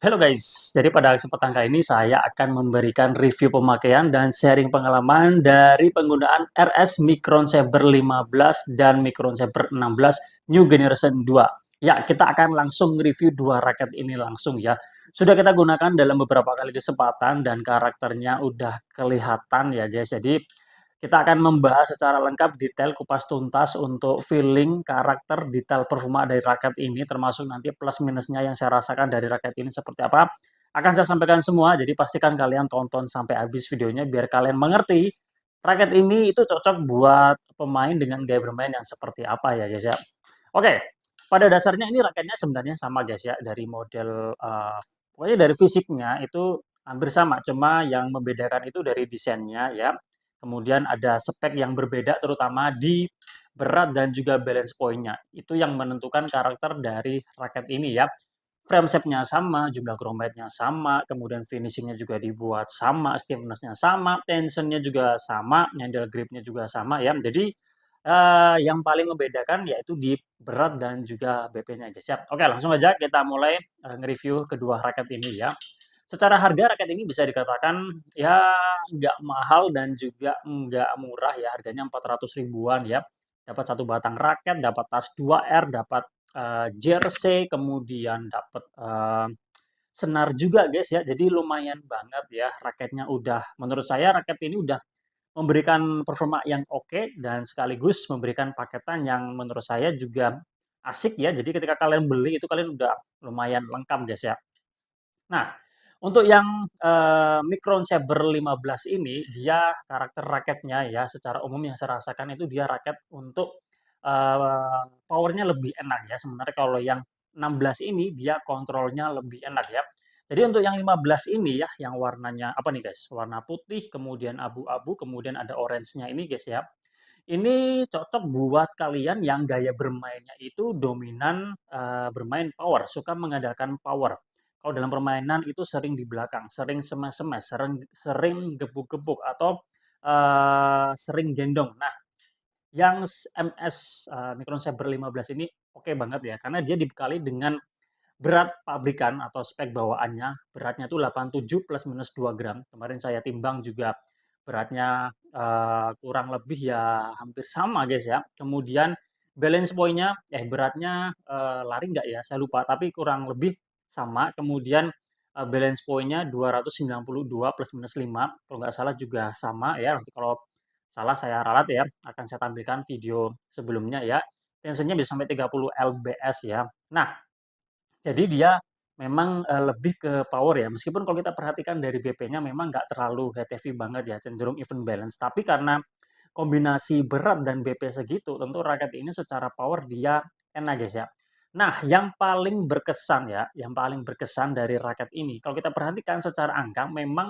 Halo guys, jadi pada kesempatan kali ini saya akan memberikan review pemakaian dan sharing pengalaman dari penggunaan RS Micron Saber 15 dan Micron Saber 16 New Generation 2. Ya, kita akan langsung review dua raket ini langsung ya. Sudah kita gunakan dalam beberapa kali kesempatan dan karakternya udah kelihatan ya guys. Jadi kita akan membahas secara lengkap detail kupas tuntas untuk feeling, karakter, detail performa dari raket ini, termasuk nanti plus minusnya yang saya rasakan dari raket ini seperti apa. Akan saya sampaikan semua, jadi pastikan kalian tonton sampai habis videonya biar kalian mengerti raket ini itu cocok buat pemain dengan gaya bermain yang seperti apa ya guys ya. Oke, pada dasarnya ini raketnya sebenarnya sama guys ya, dari model, pokoknya dari fisiknya itu hampir sama, cuma yang membedakan itu dari desainnya ya. Kemudian ada spek yang berbeda terutama di berat dan juga balance point-nya. Itu yang menentukan karakter dari raket ini ya. Frame shape-nya sama, jumlah chromite-nya sama, kemudian finishing-nya juga dibuat sama, stiffness-nya sama, tension-nya juga sama, handle grip-nya juga sama ya. Jadi, yang paling membedakan yaitu di berat dan juga BP-nya guys ya. Oke, langsung aja kita mulai, nge-review kedua raket ini ya. Secara harga raket ini bisa dikatakan ya nggak mahal dan juga nggak murah ya, harganya 400 ribuan ya. Dapat satu batang raket, dapat tas 2R, dapat, jersey, kemudian dapat, senar juga guys ya. Jadi lumayan banget ya, raketnya udah menurut saya raket ini udah memberikan performa yang oke dan sekaligus memberikan paketan yang menurut saya juga asik ya. Jadi ketika kalian beli itu kalian udah lumayan lengkap guys ya. Nah, untuk yang, Micron Saber 15 ini, dia karakter raketnya ya, secara umum yang saya rasakan itu dia raket untuk, power-nya lebih enak ya, sementara kalau yang 16 ini dia kontrolnya lebih enak ya. Jadi untuk yang 15 ini ya, yang warnanya apa nih guys, warna putih, kemudian abu-abu, kemudian ada orange-nya ini guys ya. Ini cocok buat kalian yang gaya bermainnya itu dominan, bermain power, suka mengandalkan power. Kalau dalam permainan itu sering di belakang, sering smash-smash, sering sering gebuk-gebuk atau, sering gendong. Nah, yang MS, Micron Saber 15 ini oke banget ya, karena dia dibekali dengan berat pabrikan atau spek bawaannya, beratnya tuh 87 plus minus 2 gram. Kemarin saya timbang juga beratnya, kurang lebih ya hampir sama guys ya. Kemudian balance point-nya beratnya, lari nggak ya? Saya lupa, tapi kurang lebih sama. Kemudian, balance point-nya 292 plus minus 5 kalau nggak salah juga sama ya. Nanti kalau salah saya ralat ya, akan saya tampilkan video sebelumnya ya. Tensinya bisa sampai 30 lbs ya. Nah, jadi dia memang, lebih ke power ya, meskipun kalau kita perhatikan dari BP-nya memang nggak terlalu heavy banget ya, cenderung even balance. Tapi karena kombinasi berat dan BP segitu, tentu raket ini secara power dia enak guys ya. Nah, yang paling berkesan ya, yang paling berkesan dari raket ini, kalau kita perhatikan secara angka memang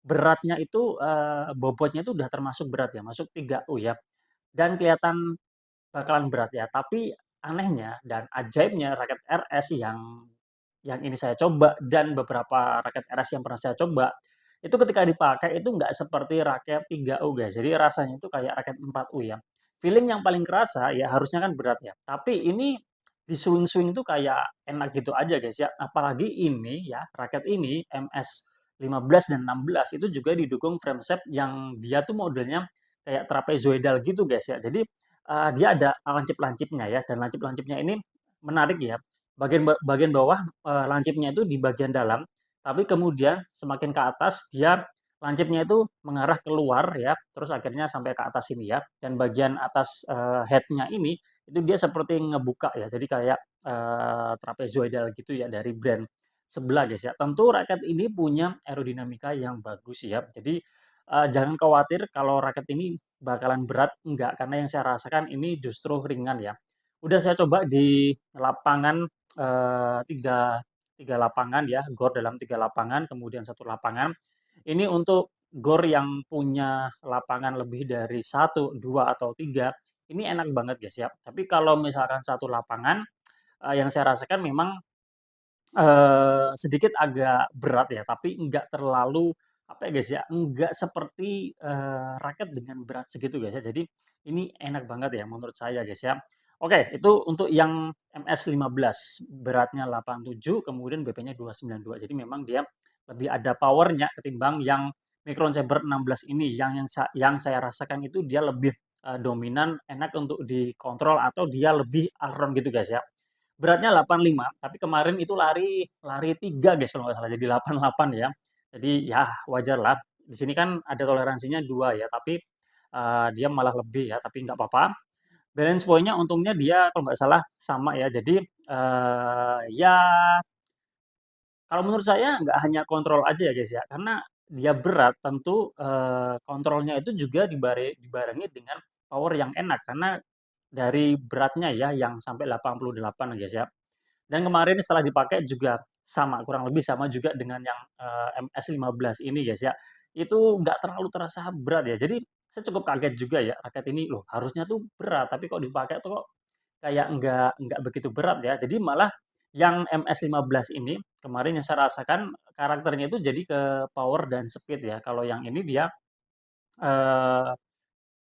beratnya itu, bobotnya itu udah termasuk berat ya, masuk 3U ya, dan kelihatan bakalan berat ya, tapi anehnya dan ajaibnya raket RS yang ini saya coba dan beberapa raket RS yang pernah saya coba, itu ketika dipakai itu nggak seperti raket 3U guys. Jadi rasanya itu kayak raket 4U ya. Feeling yang paling kerasa ya harusnya kan berat ya, tapi ini di swing-swing itu kayak enak gitu aja guys ya. Apalagi ini ya, raket ini MS 15 dan 16 itu juga didukung frame shape yang dia tuh modelnya kayak trapezoidal gitu guys ya. Jadi dia ada lancip-lancipnya ya, dan lancip-lancipnya ini menarik ya. Bagian bawah, lancipnya itu di bagian dalam, tapi kemudian semakin ke atas dia lancipnya itu mengarah keluar ya, terus akhirnya sampai ke atas sini ya, dan bagian atas, head-nya ini, itu dia seperti ngebuka ya, jadi kayak, trapezoidal gitu ya dari brand sebelah guys ya. Tentu raket ini punya aerodinamika yang bagus ya, jadi, jangan khawatir kalau raket ini bakalan berat, enggak, karena yang saya rasakan ini justru ringan ya. Udah saya coba di lapangan, 3 3 lapangan ya, gor dalam 3 lapangan, kemudian satu lapangan. Ini untuk gor yang punya lapangan lebih dari satu 2 atau 3 ini enak banget guys ya. Tapi kalau misalkan satu lapangan, yang saya rasakan memang sedikit agak berat ya, tapi enggak terlalu, apa ya guys ya, enggak seperti, raket dengan berat segitu guys ya. Jadi ini enak banget ya menurut saya guys ya. Oke, itu untuk yang MS-15, beratnya 87, kemudian BP-nya 292. Jadi memang dia lebih ada powernya ketimbang yang Micron Saber 16 ini. Yang saya rasakan itu dia lebih dominan, enak untuk dikontrol atau dia lebih all gitu guys ya. Beratnya 85, tapi kemarin itu lari lari 3 guys kalau nggak salah, jadi 88 ya. Jadi ya wajar lah. Di sini kan ada toleransinya 2 ya, tapi dia malah lebih ya, tapi nggak apa-apa. Balance point-nya untungnya dia kalau nggak salah sama ya. Jadi, ya kalau menurut saya nggak hanya kontrol aja ya guys ya, karena dia berat tentu, kontrolnya itu juga dibarengi dengan power yang enak, karena dari beratnya ya yang sampai 88 ya guys ya. Dan kemarin setelah dipakai juga sama, kurang lebih sama juga dengan yang, MS-15 ini guys ya. Itu nggak terlalu terasa berat ya. Jadi saya cukup kaget juga ya, raket ini, loh harusnya tuh berat, tapi kok dipakai tuh kok kayak nggak begitu berat ya. Jadi malah yang MS-15 ini kemarin yang saya rasakan karakternya itu jadi ke power dan speed ya. Kalau yang ini dia, eee,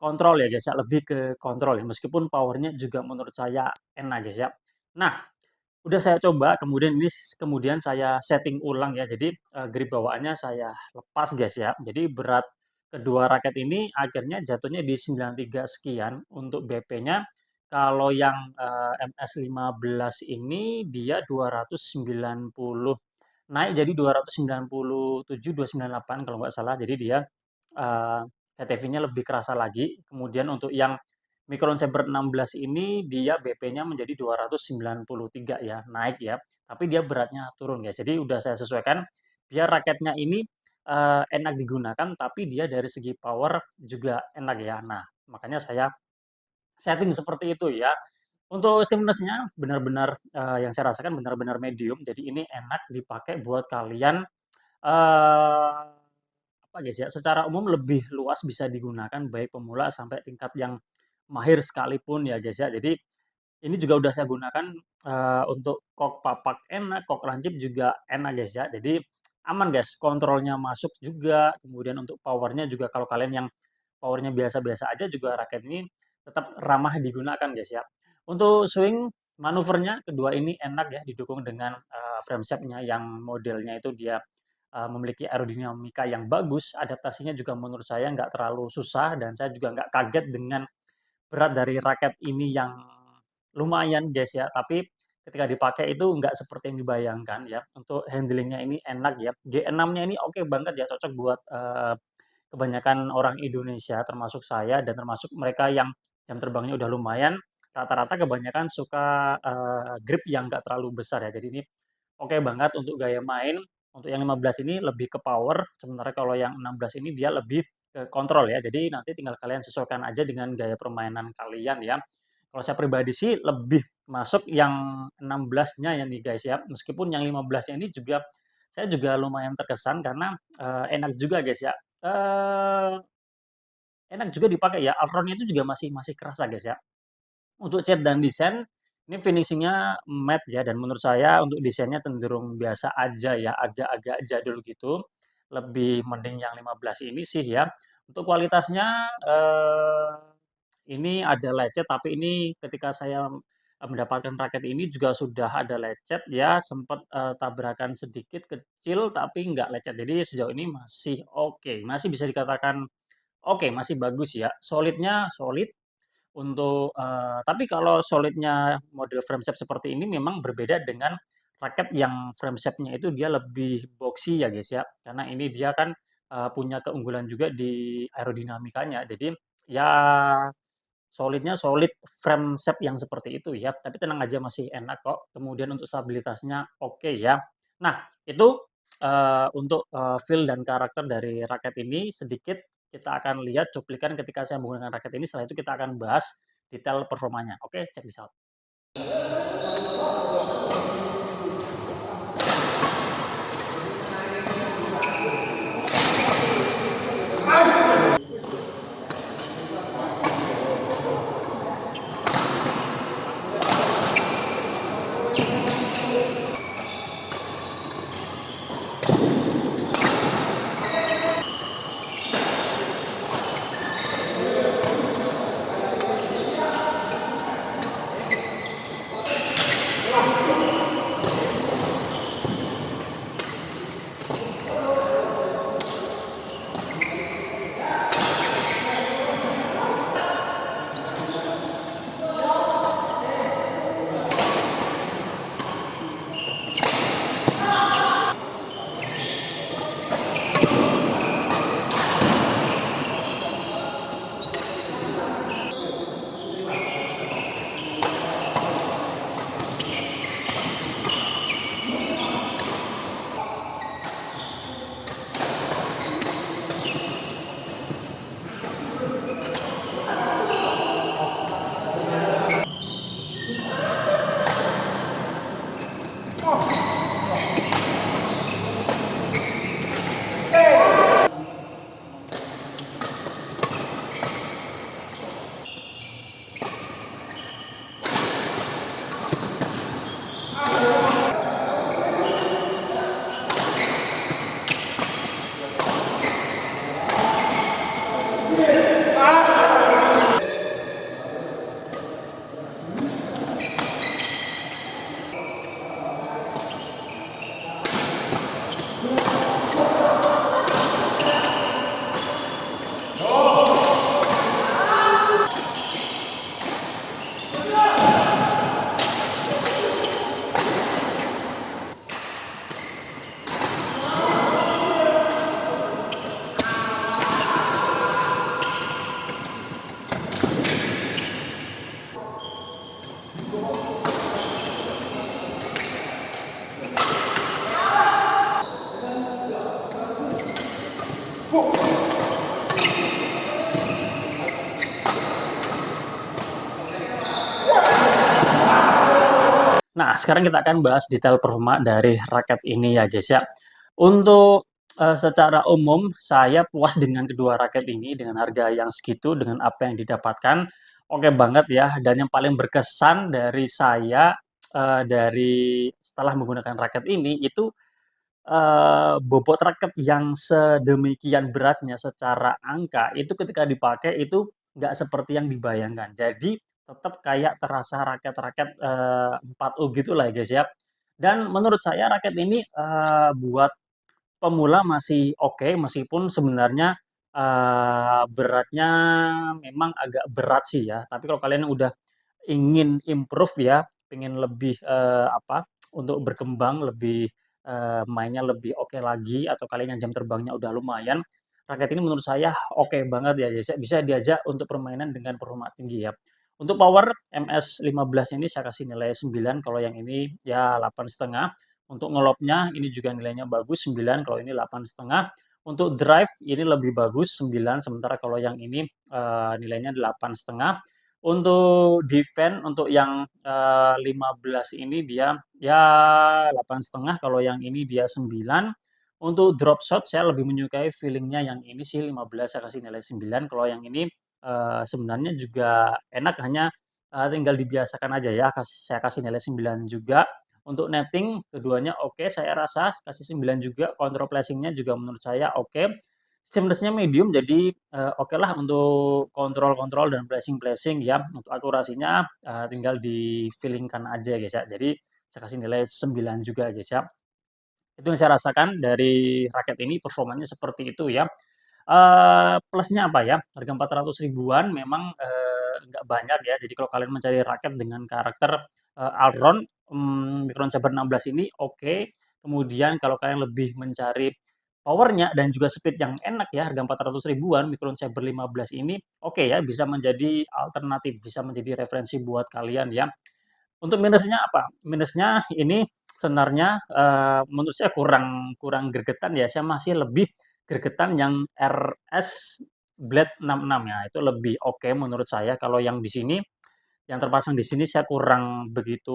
kontrol ya guys ya, lebih ke kontrol ya, meskipun powernya juga menurut saya enak guys ya. Nah, udah saya coba, kemudian saya setting ulang ya. Jadi, grip bawaannya saya lepas guys ya. Jadi berat kedua raket ini akhirnya jatuhnya di 93 sekian untuk BP-nya. Kalau yang, MS-15 ini dia 290, naik jadi 297, 298 kalau nggak salah. Jadi dia, TTV-nya lebih kerasa lagi. Kemudian untuk yang Micron Saber 16 ini dia BP-nya menjadi 293 ya, naik ya, tapi dia beratnya turun guys. Jadi udah saya sesuaikan biar raketnya ini, enak digunakan, tapi dia dari segi power juga enak ya. Nah, makanya saya setting seperti itu ya. Untuk stimulusnya benar-benar, yang saya rasakan benar-benar medium, jadi ini enak dipakai buat kalian, apa guys ya, secara umum lebih luas bisa digunakan baik pemula sampai tingkat yang mahir sekalipun ya guys ya. Jadi ini juga udah saya gunakan, untuk kok papak enak, kok lancip juga enak guys ya. Jadi aman guys, kontrolnya masuk juga, kemudian untuk power-nya juga kalau kalian yang power-nya biasa-biasa aja juga raket ini tetap ramah digunakan guys ya. Untuk swing manuvernya kedua ini enak ya, didukung dengan, frame shape-nya yang modelnya itu dia, memiliki aerodinamika yang bagus, adaptasinya juga menurut saya nggak terlalu susah dan saya juga nggak kaget dengan berat dari raket ini yang lumayan guys ya, tapi ketika dipakai itu nggak seperti yang dibayangkan ya. Untuk handling-nya ini enak ya, G6-nya ini oke banget ya, cocok buat, kebanyakan orang Indonesia termasuk saya dan termasuk mereka yang jam terbangnya udah lumayan, rata-rata kebanyakan suka, grip yang nggak terlalu besar ya. Jadi ini oke banget untuk gaya main, untuk yang 15 ini lebih ke power, sementara kalau yang 16 ini dia lebih ke kontrol ya. Jadi nanti tinggal kalian sesuaikan aja dengan gaya permainan kalian ya. Kalau saya pribadi sih lebih masuk yang 16-nya ya nih guys ya. Meskipun yang 15-nya ini juga saya juga lumayan terkesan karena, enak juga guys ya. Enak juga dipakai ya, outrun-nya itu juga masih masih kerasa guys ya. Untuk cat dan desain, ini finishing-nya matte ya, dan menurut saya untuk desainnya cenderung biasa aja ya, agak-agak jadul gitu. Lebih mending yang 15 ini sih ya. Untuk kualitasnya, ini ada lecet, tapi ini ketika saya, mendapatkan raket ini juga sudah ada lecet ya, sempat, tabrakan sedikit kecil, tapi nggak lecet. Jadi sejauh ini masih oke, masih bisa dikatakan oke, masih bagus ya. Solidnya solid, tapi kalau solidnya model frameshaft seperti ini memang berbeda dengan raket yang frameshaft-nya itu dia lebih boxy ya guys ya, karena ini dia kan, punya keunggulan juga di aerodinamikanya. Jadi ya solidnya solid frameshaft yang seperti itu ya, tapi tenang aja masih enak kok. Kemudian untuk stabilitasnya oke ya. Nah itu, untuk, feel dan karakter dari raket ini sedikit kita akan lihat cuplikan ketika saya menggunakan raket ini, setelah itu kita akan bahas detail performanya. Oke, check this out. Nah, sekarang kita akan bahas detail performa dari raket ini ya, guys, ya. Untuk, secara umum saya puas dengan kedua raket ini dengan harga yang segitu, dengan apa yang didapatkan, oke banget ya. Dan yang paling berkesan dari saya, dari setelah menggunakan raket ini itu, bobot raket yang sedemikian beratnya secara angka, itu ketika dipakai itu nggak seperti yang dibayangkan. Jadi tetap kayak terasa raket-raket, 4U gitulah ya, guys, ya. Dan menurut saya raket ini, buat pemula masih oke, meskipun sebenarnya, beratnya memang agak berat sih ya. Tapi kalau kalian udah ingin improve ya, pengen lebih, untuk berkembang lebih, mainnya lebih oke lagi atau kalian yang jam terbangnya udah lumayan, raket ini menurut saya oke banget ya, guys, ya, bisa diajak untuk permainan dengan performa tinggi ya. Untuk power MS15 ini saya kasih nilai 9, kalau yang ini ya 8,5. Untuk ngelopnya ini juga nilainya bagus 9, kalau ini 8,5. Untuk drive ini lebih bagus 9, sementara kalau yang ini, nilainya 8,5. Untuk defense untuk yang, 15 ini dia ya 8,5, kalau yang ini dia 9. Untuk drop shot saya lebih menyukai feeling-nya yang ini sih 15, saya kasih nilai 9. Kalau yang ini, sebenarnya juga enak, hanya, tinggal dibiasakan aja ya, saya kasih nilai 9 juga. Untuk netting keduanya oke, saya rasa kasih 9 juga. Control placing-nya juga menurut saya oke. Seamless-nya medium, jadi, okelah untuk kontrol-kontrol dan placing-placing ya. Untuk akurasinya, tinggal di-feeling-kan aja, guys, ya. Jadi saya kasih nilai 9 juga, guys, ya. Itu yang saya rasakan dari raket ini, performanya seperti itu ya. Plusnya apa ya, harga 400 ribuan memang, nggak banyak ya. Jadi kalau kalian mencari raket dengan karakter, Alron, Micron Saber 16 ini oke. Kemudian kalau kalian lebih mencari power-nya dan juga speed yang enak ya, harga 400 ribuan, Micron Saber 15 ini oke ya, bisa menjadi alternatif, bisa menjadi referensi buat kalian ya. Untuk minusnya apa? Minusnya ini sebenarnya, menurut saya kurang kurang gregetan ya, saya masih lebih gregetan yang RS Blade 66 ya, itu lebih oke menurut saya. Kalau yang di sini, yang terpasang di sini saya kurang begitu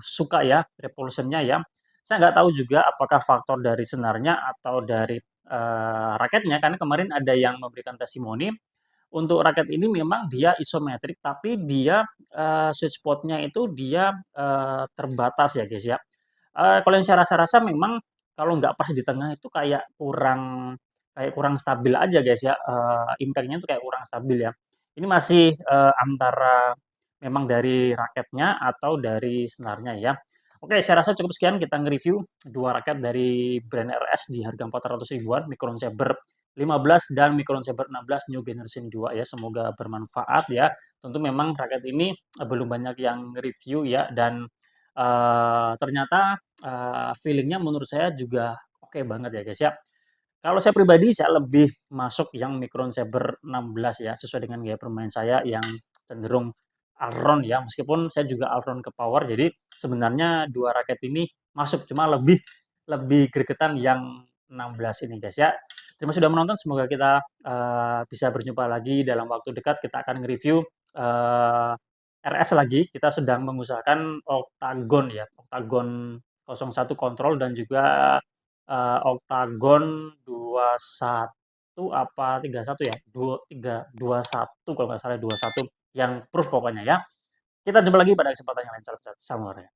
suka ya, repulsion-nya ya. Saya nggak tahu juga apakah faktor dari senarnya atau dari, raketnya, karena kemarin ada yang memberikan testimoni untuk raket ini memang dia isometrik, tapi dia, sweet spot-nya itu dia, terbatas ya, guys, ya. Kalau yang saya rasa-rasa memang kalau nggak pas di tengah itu kayak kurang stabil aja, guys, ya, impact-nya itu kayak kurang stabil ya. Ini masih, antara memang dari raketnya atau dari senarnya ya. Oke, saya rasa cukup sekian kita nge-review 2 raket dari brand RS di harga 400 ribuan, Micron Saber 15 dan Micron Saber 16 New Generation 2 ya. Semoga bermanfaat ya. Tentu memang raket ini, belum banyak yang review ya, dan, ternyata, feeling-nya menurut saya juga oke banget ya, guys, ya. Kalau saya pribadi, saya lebih masuk yang Micron Saber 16 ya, sesuai dengan gaya bermain saya yang cenderung all-round ya, meskipun saya juga all-round ke power, jadi sebenarnya 2 raket ini masuk, cuma lebih lebih gregetan yang 16 ini, guys, ya. Terima kasih sudah menonton, semoga kita, bisa berjumpa lagi dalam waktu dekat. Kita akan nge-review, RS lagi, kita sedang mengusahakan Octagon ya, Octagon 01 Control dan juga Octagon 21 apa 31 ya? 21 kalau nggak salah 21 yang proof pokoknya ya. Kita jumpa lagi pada kesempatan yang lain. Salam satu, salam olahraga.